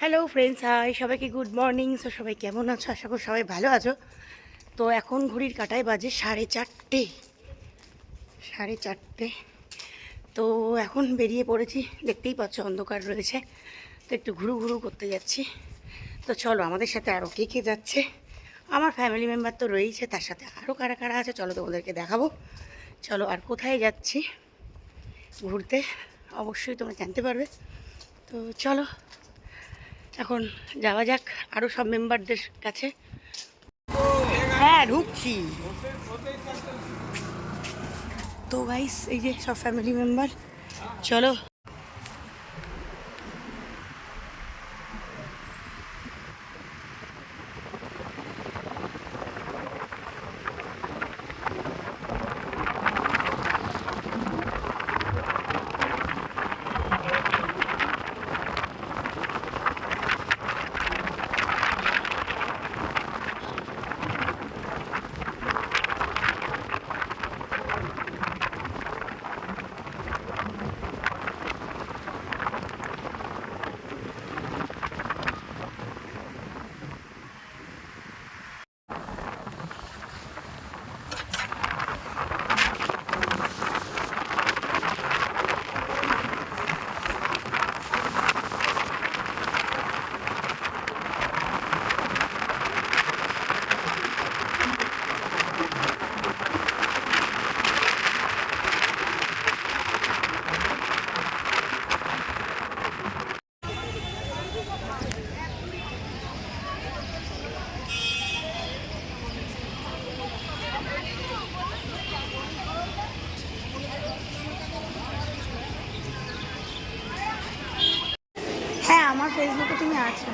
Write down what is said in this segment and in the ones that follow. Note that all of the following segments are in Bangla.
হ্যালো ফ্রেন্ডস, হাই সবাইকে গুড মর্নিং। সবাই কেমন আছো? আশা করি সবাই ভালো আছো। তো এখন ঘড়ির কাঁটায় বাজে 4:30। তো এখন বেরিয়ে পড়েছি, দেখতেই পাচ্ছ অন্ধকার রয়েছে। তো একটু ঘুরু ঘুরু করতে যাচ্ছি। তো চলো, আমাদের সাথে আরও কে কে যাচ্ছে। আমার ফ্যামিলি মেম্বার তো রয়েছে, তার সাথে আরও কারা কারা আছে চলো তোমাদেরকে দেখাবো। চলো, আর কোথায় যাচ্ছি ঘুরতে অবশ্যই তোমরা জানতে পারবে। তো চলো এখন যাওয়া যাক আরও সব মেম্বারদের কাছে। হ্যাঁ, ঢুকছি। তো গাইস, এই যে সব ফ্যামিলি মেম্বার, চলো। হ্যাঁ, আমার ফেসবুকে তুমি আছো।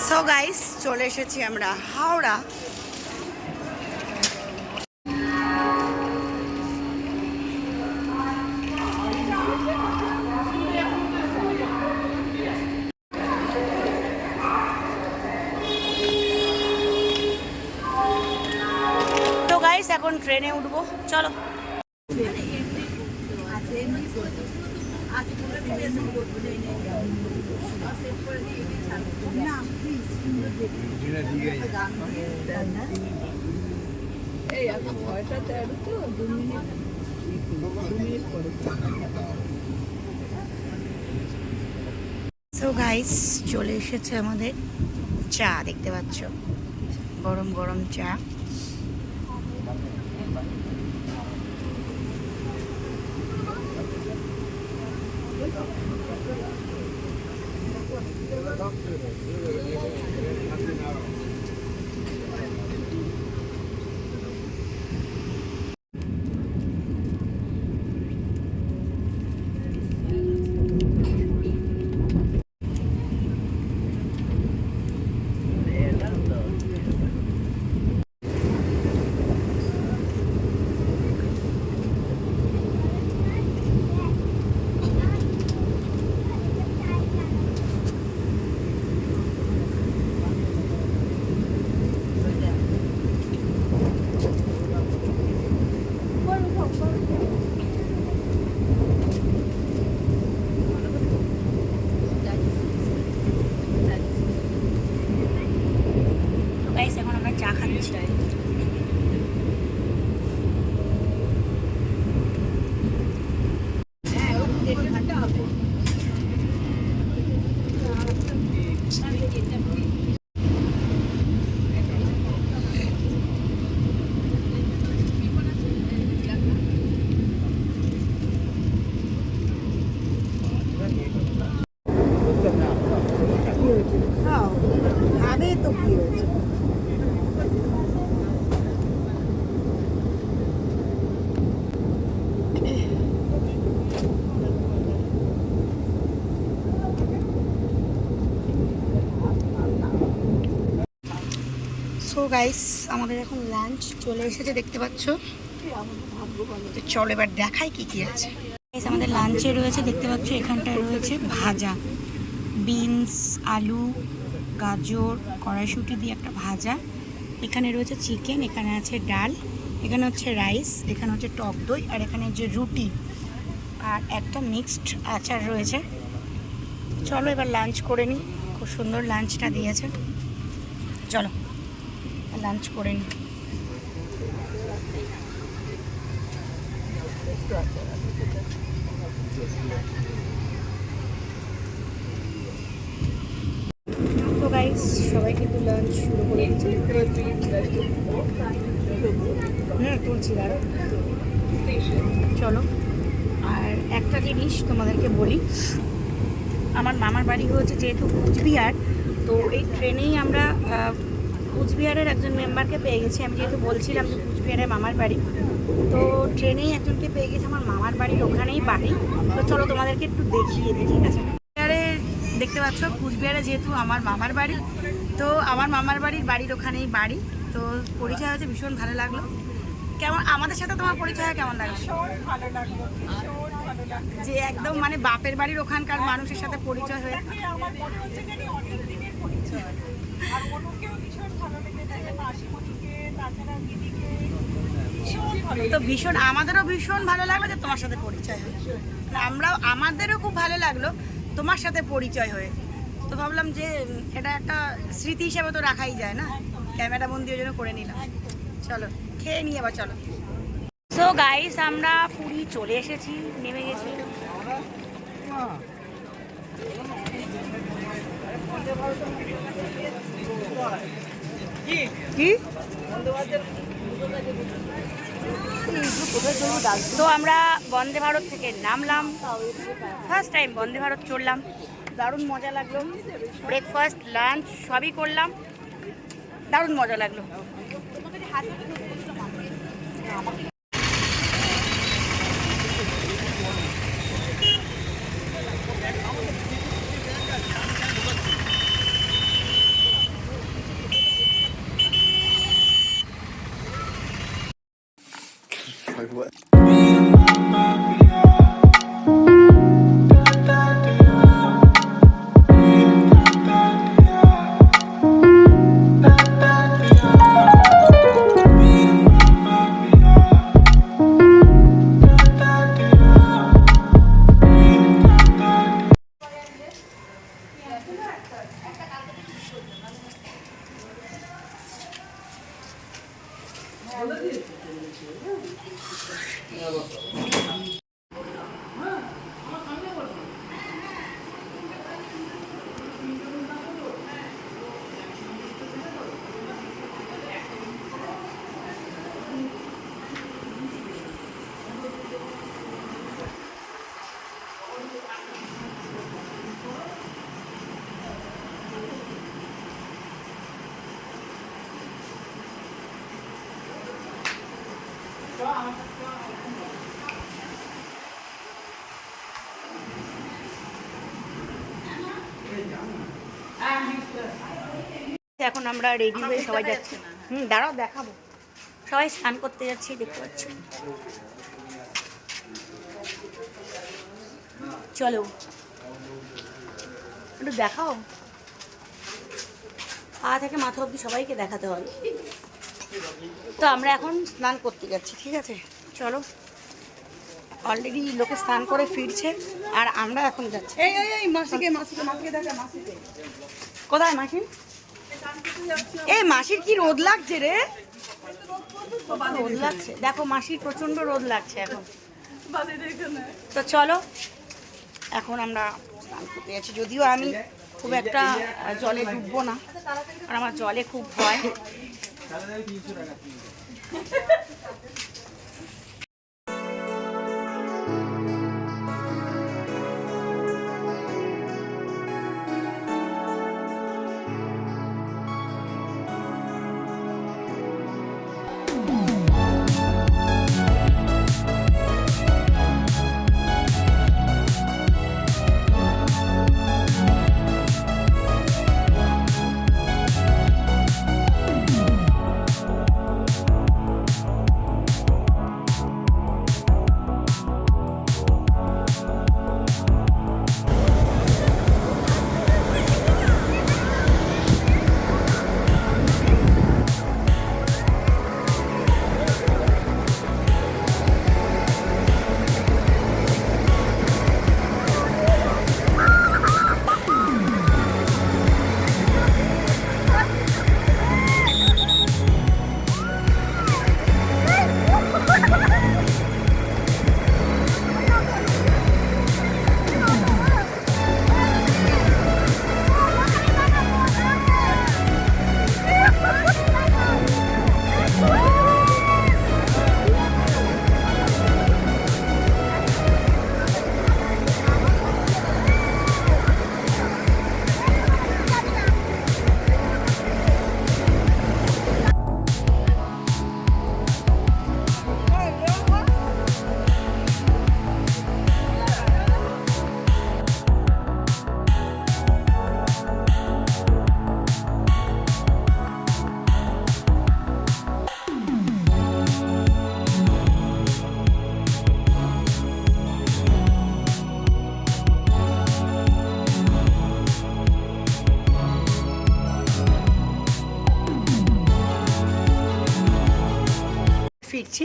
সো গাইস, চলে এসেছি আমরা হাওড়া। তো গাইস, এখন ট্রেনে উঠবো, চলো। সো গাইস, চলে এসেছে আমাদের চা, দেখতে পাচ্ছ, গরম গরম চা। গাইস, এখন আমরা চা খাচ্ছি। আরে তো কি হয়েছে? সো গাইস, আমাদের এখন লাঞ্চ চলে এসেছে, দেখতে পাচ্ছ। তো চলো এবার দেখাই কি কি আছে। গাইস, আমাদের লাঞ্চে রয়েছে, দেখতে পাচ্ছ, এখানটায় রয়েছে ভাজা বিনস, আলু, গাজর কড়াইশুঁটি দিয়ে একটা ভাজা, এখানে রয়েছে চিকেন, এখানে আছে ডাল, এখানে হচ্ছে রাইস, এখানে হচ্ছে টক দই, আর এখানে যে রুটি আর একটা মিক্সড আচার রয়েছে। চলো এবার লাঞ্চ করে নিই, খুব সুন্দর লাঞ্চটা দিয়েছে, চলো লাঞ্চ করে নিই। তো গাইস সবাই কিন্তু লাঞ্চ শুরু করে দিচ্ছে। তুলছি দাঁড়ো, চলো। আর একটা জিনিস তোমাদেরকে বলি, আমার মামার বাড়ি হচ্ছে যেহেতু কুচবিহার, তো এই ট্রেনেই আমরা কুচবিহারের একজন মেম্বারকে পেয়ে গেছি। আমি যেহেতু বলছিলাম যে কুচবিহারের মামার বাড়ি, তো ট্রেনেই একজনকে পেয়ে গেছি, আমার মামার বাড়ির ওখানেই বাড়ি। তো চলো তোমাদেরকে একটু দেখিয়ে দিই, ঠিক আছে? কুচবিহারে দেখতে পাচ্ছ, কুচবিহারে যেহেতু আমার মামার বাড়ি, তো আমার মামার বাড়ির ওখানেই বাড়ি। তো পরিচয় হচ্ছে, ভীষণ ভালো লাগলো। কেমন আমাদের সাথে তোমার পরিচয় কেমন লাগলো? যে একদম মানে বাপের বাড়ির ওখানকার মানুষের সাথে পরিচয় হয়ে তো ভীষণ, আমাদেরও ভীষণ ভালো লাগলো যে তোমার সাথে পরিচয় হয়ে, আমাদেরও খুব ভালো লাগলো তোমার সাথে পরিচয় হয়ে। তো ভাবলাম যে এটা একটা স্মৃতি হিসেবে তো রাখাই যায় না, ক্যামেরা বন্দি ওই জন্য করে নিলাম। চলো খেয়ে নিয়ে আবার চলো। সো গাইস আমরা পুরী চলে এসেছি, নেমে গেছি। কি তো আমরা বন্দে ভারত থেকে নামলাম, ফার্স্ট টাইম বন্দে ভারত চড়লাম, দারুণ মজা লাগলো। ব্রেকফাস্ট লাঞ্চ সবই করলাম, দারুণ মজা লাগলো। এখন আমরা রেডি হয়ে সবাই যাচ্ছি। দাঁড়াও দেখাবো, সবাই স্নান করতে যাচ্ছি, দেখতে পাচ্ছি। চলো একটু দেখাও, পা থেকে মাথা অবধি সবাইকে দেখাতে হবে। তো আমরা এখন স্নান করতে যাচ্ছি, ঠিক আছে? চলো, অলরেডি লোকে স্নান করে ফিরছে আর আমরা এখন যাচ্ছি। কোথায় মাসি? এই মাসির কি রোদ লাগছে রে, রোদ লাগছে, দেখো মাসির প্রচন্ড রোদ লাগছে এখন। তো চলো এখন আমরা স্নান করতে যাচ্ছি, যদিও আমি খুব একটা জলে ডুববো না, আর আমার জলে খুব ভয়। দিচ্ছি।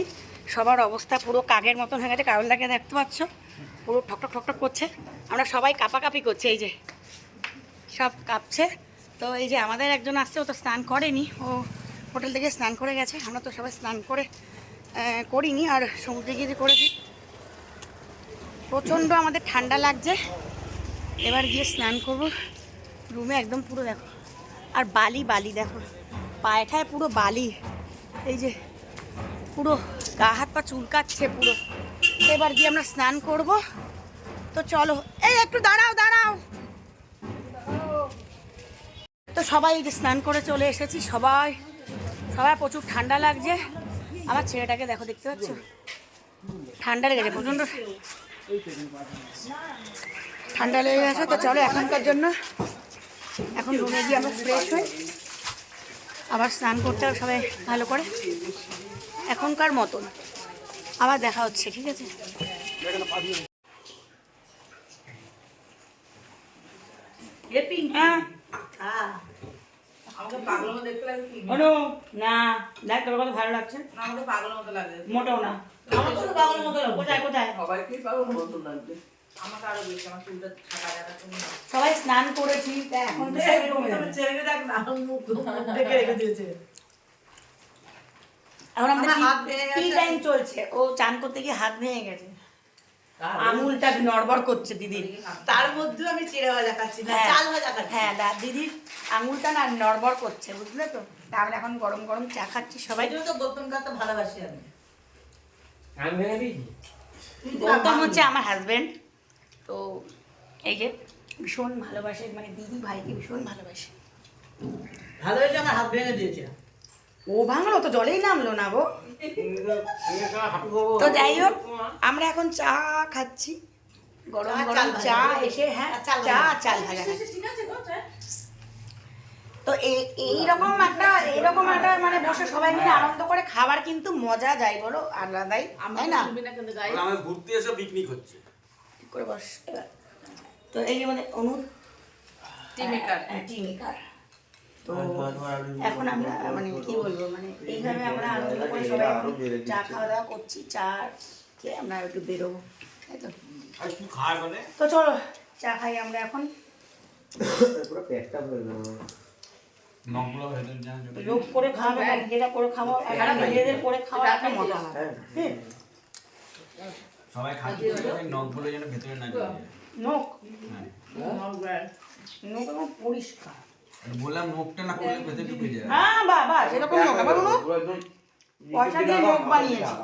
সবার অবস্থা পুরো কাকের মতন হয়ে গেছে। কারণটাকে দেখতে পাচ্ছ পুরো ঠকঠক ঠকঠক করছে। আমরা সবাই কাঁপাকাঁপি করছে, এই যে সব কাঁপছে। তো এই যে আমাদের একজন আসছে, ও তো স্নান করেনি, ও হোটেল থেকে স্নান করে গেছে। আমরা তো সবাই স্নান করে করিনি, আর সমুদ্রে গিয়ে করেছি। প্রচণ্ড আমাদের ঠান্ডা লাগছে, এবার গিয়ে স্নান করব রুমে। একদম পুরো দেখো, আর বালি বালি দেখো, পায়েঠায় পুরো বালি, এই যে পুরো গা হাত পা চুলকাচ্ছে পুরো। এবার গিয়ে আমরা স্নান করব। তো চলো, এই একটু দাঁড়াও দাঁড়াও। তো সবাই এই যে স্নান করে চলে এসেছি, সবাই প্রচুর ঠান্ডা লাগছে। আমার ছেলেটাকে দেখো, দেখতে পাচ্ছ ঠান্ডা লেগেছে, প্রচণ্ড ঠান্ডা লেগে গেছে। তো চলো এখনকার জন্য এখন রুমে গিয়ে আমরা ফ্রেশ হই, আবার স্নান করতে হবে সবাই ভালো করে। এখনকার মতন আবার দেখা হচ্ছে, ঠিক আছে? না দেখ তোর কথা ভালো লাগছে, আমাকে পাগলের মতো লাগছে। মোটেও না, আমার তো পাগলের মতো লাগছে। কোথায় কোথায় সবাইকেই পাগলের মতো লাগছে, আমাকে আরো বেশি। আমার চুলটা ছাকা জায়গা তুমি সবাই স্নান করেছি, এখন তো ছেড়ে দেখ না, মুখ দেখে রেখে দিয়েছে। এখন আমাদের টি টাইম চলছে, ও চান করতে গিয়ে হাত ভেঙে গেছে, আঙুলটা নড়বড় করছে দিদির। তার মধ্যে আমি চিড়ে ভাজা খাচ্ছি না, চাল ভাজা খাচ্ছি। হ্যাঁ, দিদির আঙুলটা না নড়বড় করছে, বুঝলে তো? তাহলে এখন গরম গরম চা খাচ্ছি সবাই। তো গৌতম কাকা ভালোবাসি আমি। গৌতম হচ্ছে আমার হাজবেন্ড। তো এই যে ভীষণ ভালোবাসে, মানে দিদি ভাইকে ভীষণ ভালোবাসে। ভালোবেসে আমার হাত ভেঙে দিয়েছে। ও ভাঙলো তো, জলেই নামলো না গো। তো যাই হোক, আমরা এখন চা খাচ্ছি, গরম গরম চা এসে। হ্যাঁ, চা চাল ভাজা। তো এইরকম একটা মানে বসে সবাই মিলে আনন্দ করে খাবার কিন্তু মজা যায় বলো, আলাদাই, তাই না? আমরা ঘুরতে এসে পিকনিক হচ্ছে, ঠিক করে বস এবার। তো এই যে মানে অনুর টি মেকার। তো এখন আমরা মানে কি বলবো, মানে এইভাবে আমরা আনন্দ করে সবাই চা খাওয়া দাওয়া করছি। চা খেয়ে আমরা একটু বেরোবো, তাই তো? তো চলো চা খাই আমরা এখন। লোক করে খাওয়াবো, নিজেরা করে খাবো, নিজেদের করে খাওয়া একটা মজা হয়। সবাই খাচ্ছে, নখগুলো যেন ভেতরে না যায়। নখ নখ পরিষ্কার বললাম, নখটা না করলে ভেতরে ঢুকে যায়। হ্যাঁ বাবা, সেরকম নখ আবার পয়সা দিয়ে নখ বানিয়েছে।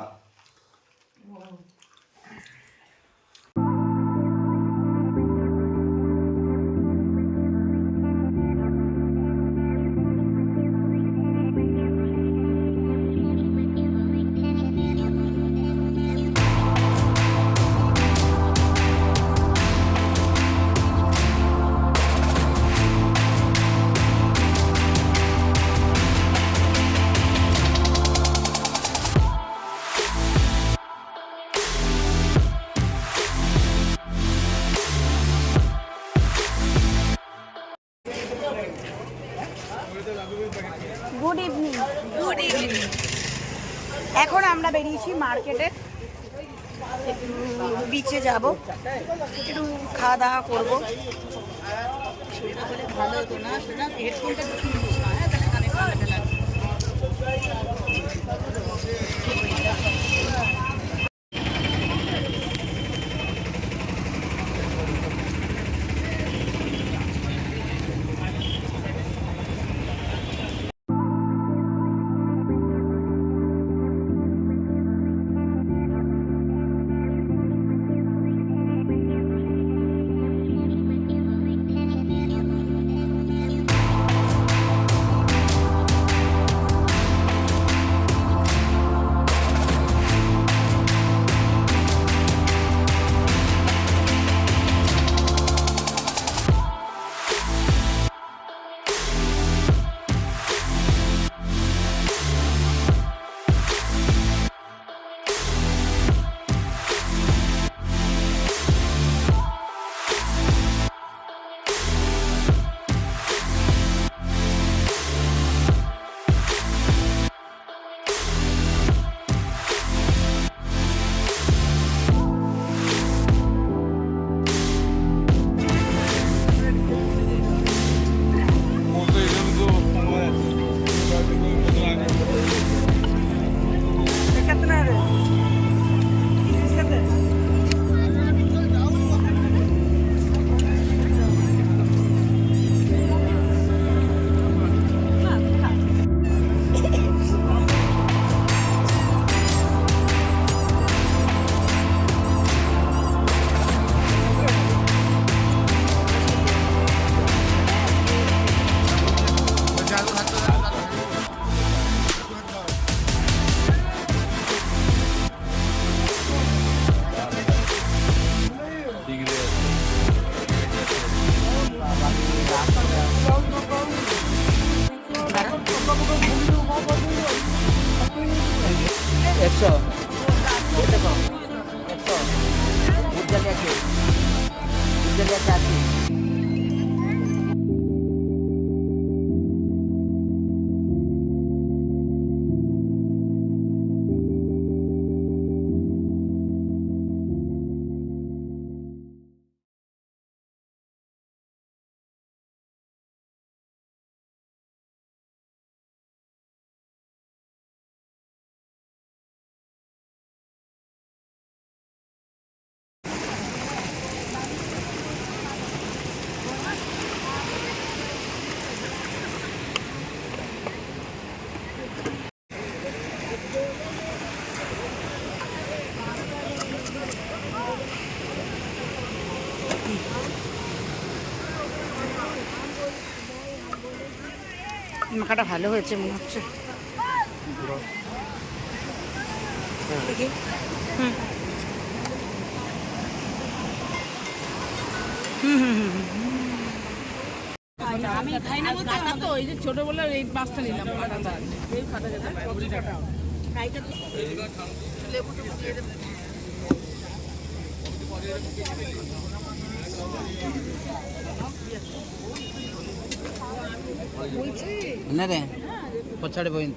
Good evening. এখন আমরা বেরিয়েছি মার্কেটে, একটু বিচে যাব, একটু খাওয়া দাওয়া করবো। ভালো হতো না, হেডফোনটা তাহলে কানে লাগবে। একশো দেখো 100 বুঝলি আছে 80 মাখাটা ভালো হয়েছে মনে হচ্ছে। দেখি। হুম হুম হুম হুম হুম। আমি খাই না বলতে কাটা তো এই যে ছোটবেলার এই মাছটা নিলাম কাটাটা এই কাটা যেতে ফ্রাইটা লেবু টেবু দিয়ে দেব എന്നরে পছাড়ে പോയി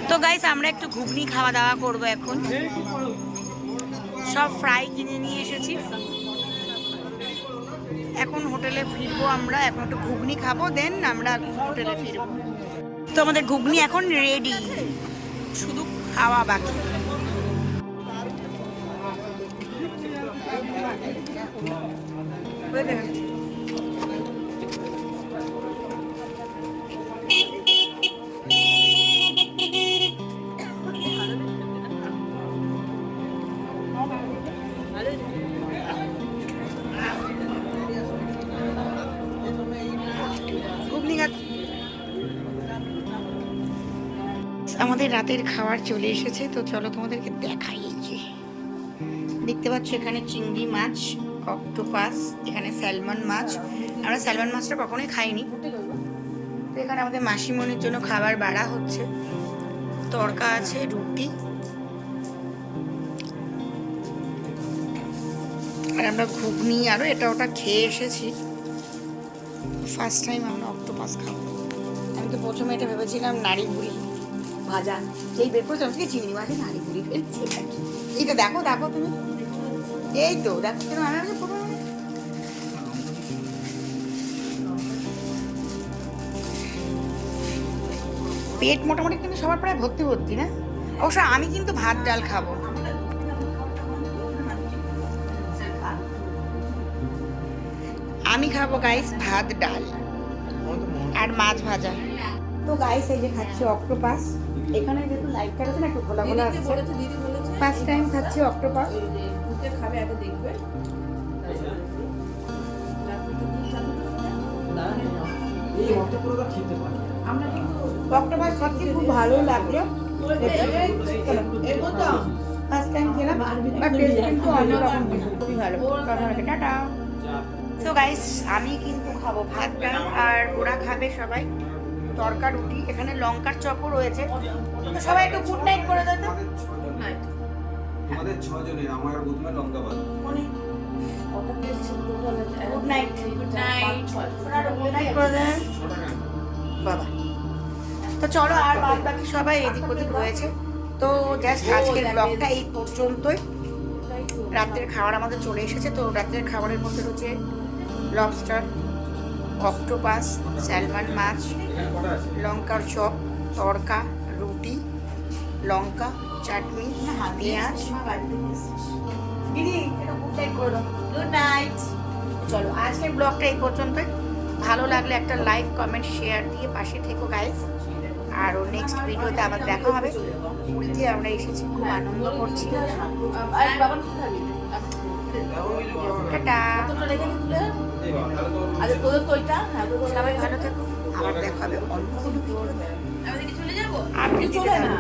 তো গাইস আমরা একটু ঘুগনি খাওয়া দাওয়া করবো এখন। সব ফ্রাই কিনে নিয়ে এসেছি, এখন হোটেলে ফিরবো আমরা। এখন একটু ঘুগনি খাবো, দেন আমরা হোটেলে ফিরবো। তো আমাদের ঘুগনি এখন রেডি, শুধু খাওয়া বাকি। আমাদের রাতের খাবার চলে এসেছে, তো চলো তোমাদেরকে দেখাই। এই যে দেখতে পাচ্ছ এখানে চিংড়ি মাছ, অক্টোপাস, এখানে স্যালমন মাছ। আমরা স্যালমন মাছটা কখনোই খাইনি। তো এখানে আমাদের মাসিমণির জন্য খাবার বাড়া হচ্ছে, তড়কা আছে, রুটি, আর আমরা ঘুগনি আরও এটা ওটা খেয়ে এসেছি। ফার্স্ট টাইম আমরা অক্টোপাস খাবো। আমি তো প্রথমে এটা ভেবেছিলাম নাড়ি বুড়ি ভাজা, যেই বের করেছিলাম থেকে চিংড়ি মাছে নাড়ি বুড়ি ফেলছি। এইটা দেখো দেখো তুমি, এই তো দেখো কেন পেট মোটামুটি কিন্তু সবার প্রায় ভর্তি ভর্তি না। অবশ্য আমি কিন্তু ভাত ডাল খাবো। আমি খাবো গাইস ভাত ডাল আর মাছ ভাজা। তো গাইস এই যে খাচ্ছি অক্টোপাস। এখানে যেহেতু লাইটটা আছে না একটু ঘোলা ঘোলা আসছে, ফার্স্ট টাইম খাচ্ছি অক্টোপাস। খাবে আগে দেখবে অক্টোপাস খাচ্ছি, খুব ভালো লাগলো। ফার্স্ট টাইম খেলাম, বাট টেস্ট কিন্তু অন্যরকম, খুবই ভালো। টাটা। তো গাইস আমি কিন্তু খাবো ভাত ডাল, আর ওরা খাবে সবাই তড়কা রুটি। এখানে লঙ্কার চপও রয়েছে। তো সবাই একটু গুড নাইট করে দাও তো। আমাদের 6 জনের, আমার আর প্রথমে লঙ্কা বাদ। Good night. Good night. Good night করে দেন বাবা। তো চলো, আর বাদ বাকি সবাই এদিক ওদিক রয়েছে। তো জাস্ট আজকের ব্লগটা এই পর্যন্তই। রাতের খাবার আমাদের চলে এসেছে। তো রাতের খাবারের মধ্যে রয়েছে লবস্টার, অক্টোপাস, স্যালমন মাছ, লঙ্কার চপ, তড়কা, রুটি, লঙ্কা, চাটনি, পেঁয়াজ। দিদি এটা গুড নাইট করে দাও। Good night. চলো আজকের ব্লগটা এই পর্যন্তই। ভালো লাগলে একটা লাইক, কমেন্ট, শেয়ার দিয়ে পাশে থেকো গাইস। আর নেক্সট ভিডিওতে আবার দেখা হবে। পুরীতে আমরা এসেছি, খুব আনন্দ করছি। টাটা। তোটা রেখে নি তুলে এই বাবা, তাহলে তো ওর- আচ্ছা তোদের তো ওইটা হ্যাঁ তোদের সবাই ভালো থেকো, আবার দেখা হবে অন্য কোনো ভিডিওতে। চলে যাবো আপনি চলে না